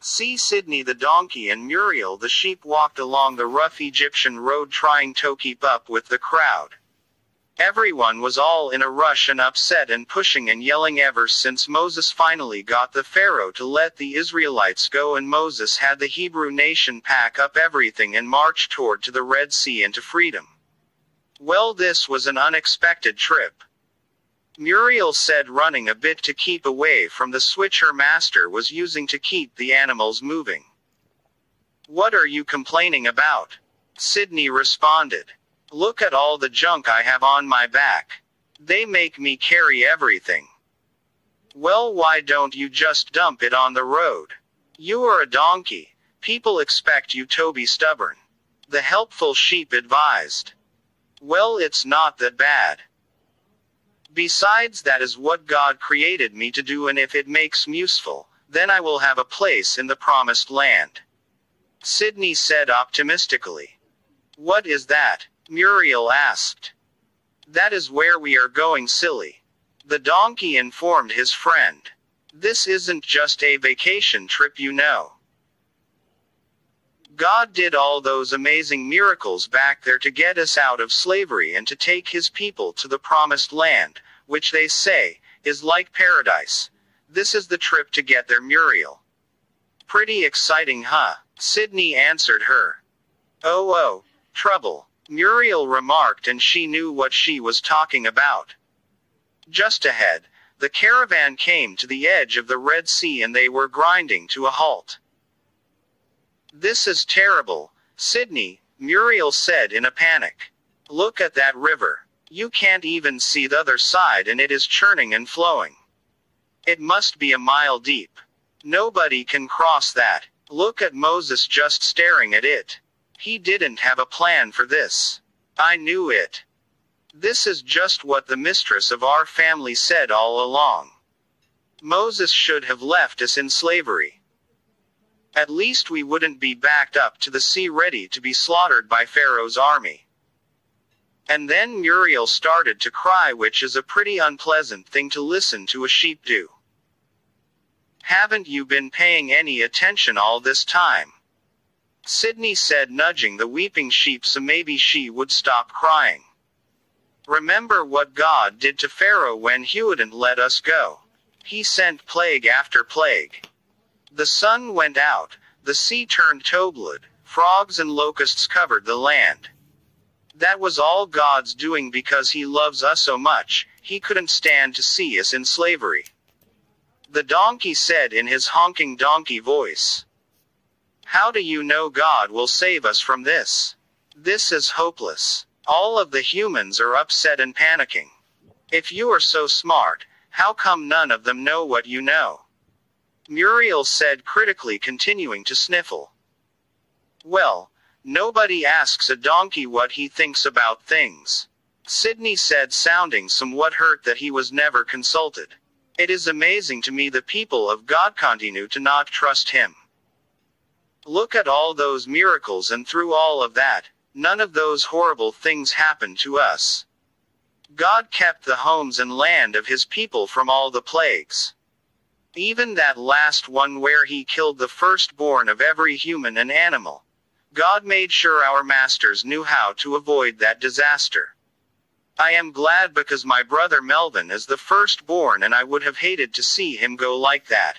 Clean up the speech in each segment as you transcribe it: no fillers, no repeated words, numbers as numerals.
See Sydney the donkey and Muriel the sheep walked along the rough Egyptian road trying to keep up with the crowd. Everyone was all in a rush and upset and pushing and yelling ever since Moses finally got the Pharaoh to let the Israelites go, and Moses had the Hebrew nation pack up everything and march toward to the Red Sea and to freedom. Well, this was an unexpected trip. Muriel said, running a bit to keep away from the switch her master was using to keep the animals moving. What are you complaining about? Sydney responded. Look at all the junk I have on my back. They make me carry everything. Well, why don't you just dump it on the road? You are a donkey. People expect you to be stubborn. The helpful sheep advised. Well, it's not that bad. Besides, that is what God created me to do, and if it makes me useful, then I will have a place in the promised land. Sydney said optimistically. What is that? Muriel asked. That is where we are going, silly. The donkey informed his friend. This isn't just a vacation trip, you know. God did all those amazing miracles back there to get us out of slavery and to take his people to the promised land, which they say is like paradise. This is the trip to get there, Muriel. Pretty exciting, huh? Sydney answered her. Oh, trouble, Muriel remarked, and she knew what she was talking about. Just ahead, the caravan came to the edge of the Red Sea and they were grinding to a halt. This is terrible, Sydney, Muriel said in a panic. Look at that river. You can't even see the other side and it is churning and flowing. It must be a mile deep. Nobody can cross that. Look at Moses just staring at it. He didn't have a plan for this. I knew it. This is just what the mistress of our family said all along. Moses should have left us in slavery. At least we wouldn't be backed up to the sea ready to be slaughtered by Pharaoh's army. And then Muriel started to cry, which is a pretty unpleasant thing to listen to a sheep do. Haven't you been paying any attention all this time? Sydney said, nudging the weeping sheep so maybe she would stop crying. Remember what God did to Pharaoh when he wouldn't let us go. He sent plague after plague. The sun went out, the sea turned to blood, frogs and locusts covered the land. That was all God's doing because he loves us so much, he couldn't stand to see us in slavery. The donkey said in his honking donkey voice. How do you know God will save us from this? This is hopeless. All of the humans are upset and panicking. If you are so smart, how come none of them know what you know? Muriel said critically, continuing to sniffle. Well, nobody asks a donkey what he thinks about things. Sydney said, sounding somewhat hurt that he was never consulted. It is amazing to me the people of God continue to not trust him. Look at all those miracles, and through all of that, none of those horrible things happened to us. God kept the homes and land of his people from all the plagues. Even that last one where he killed the firstborn of every human and animal. God made sure our masters knew how to avoid that disaster. I am glad because my brother Melvin is the firstborn and I would have hated to see him go like that.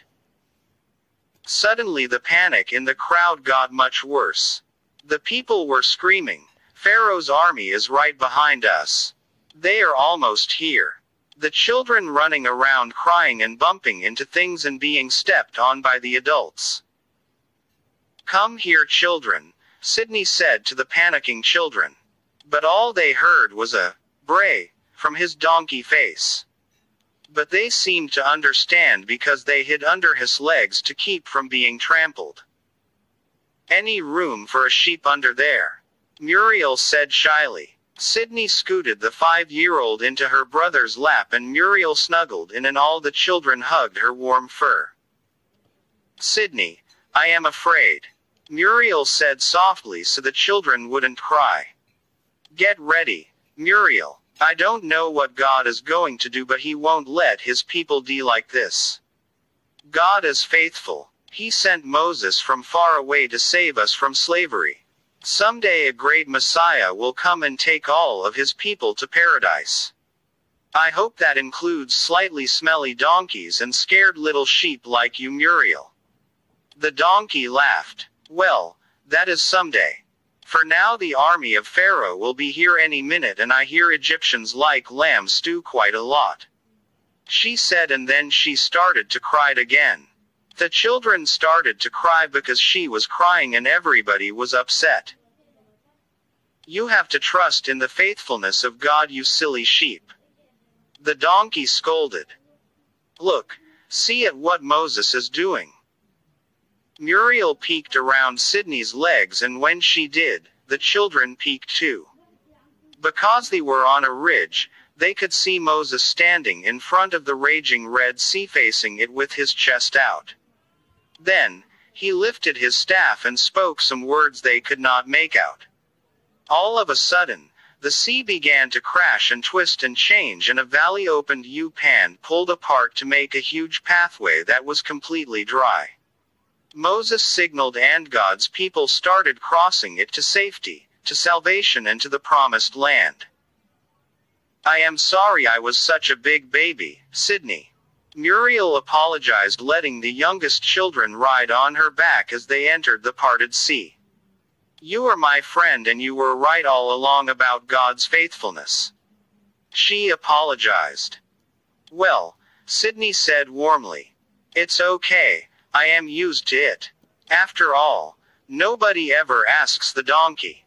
Suddenly the panic in the crowd got much worse. The people were screaming, Pharaoh's army is right behind us. They are almost here. The children running around crying and bumping into things and being stepped on by the adults. Come here, children, Sydney said to the panicking children. But all they heard was a bray from his donkey face. But they seemed to understand because they hid under his legs to keep from being trampled. Any room for a sheep under there? Muriel said shyly. Sydney scooted the 5-year-old into her brother's lap and Muriel snuggled in and all the children hugged her warm fur. Sydney, I am afraid. Muriel said softly so the children wouldn't cry. Get ready, Muriel. I don't know what God is going to do, but he won't let his people die like this. God is faithful. He sent Moses from far away to save us from slavery. Someday a great Messiah will come and take all of his people to paradise. I hope that includes slightly smelly donkeys and scared little sheep like you, Muriel. The donkey laughed. Well, that is someday. For now the army of Pharaoh will be here any minute, and I hear Egyptians like lamb stew quite a lot. She said, and then she started to cry again. The children started to cry because she was crying and everybody was upset. You have to trust in the faithfulness of God, you silly sheep. The donkey scolded. Look, see at what Moses is doing. Muriel peeked around Sydney's legs, and when she did, the children peeked too. Because they were on a ridge, they could see Moses standing in front of the raging Red Sea, facing it with his chest out. Then, he lifted his staff and spoke some words they could not make out. All of a sudden, the sea began to crash and twist and change, and a valley opened. Pan pulled apart to make a huge pathway that was completely dry. Moses signaled, and God's people started crossing it to safety, to salvation, and to the promised land. I am sorry I was such a big baby, Sydney. Muriel apologized, letting the youngest children ride on her back as they entered the parted sea. You are my friend, and you were right all along about God's faithfulness. She apologized. Well, Sydney said warmly. It's okay, I am used to it. After all, nobody ever asks the donkey.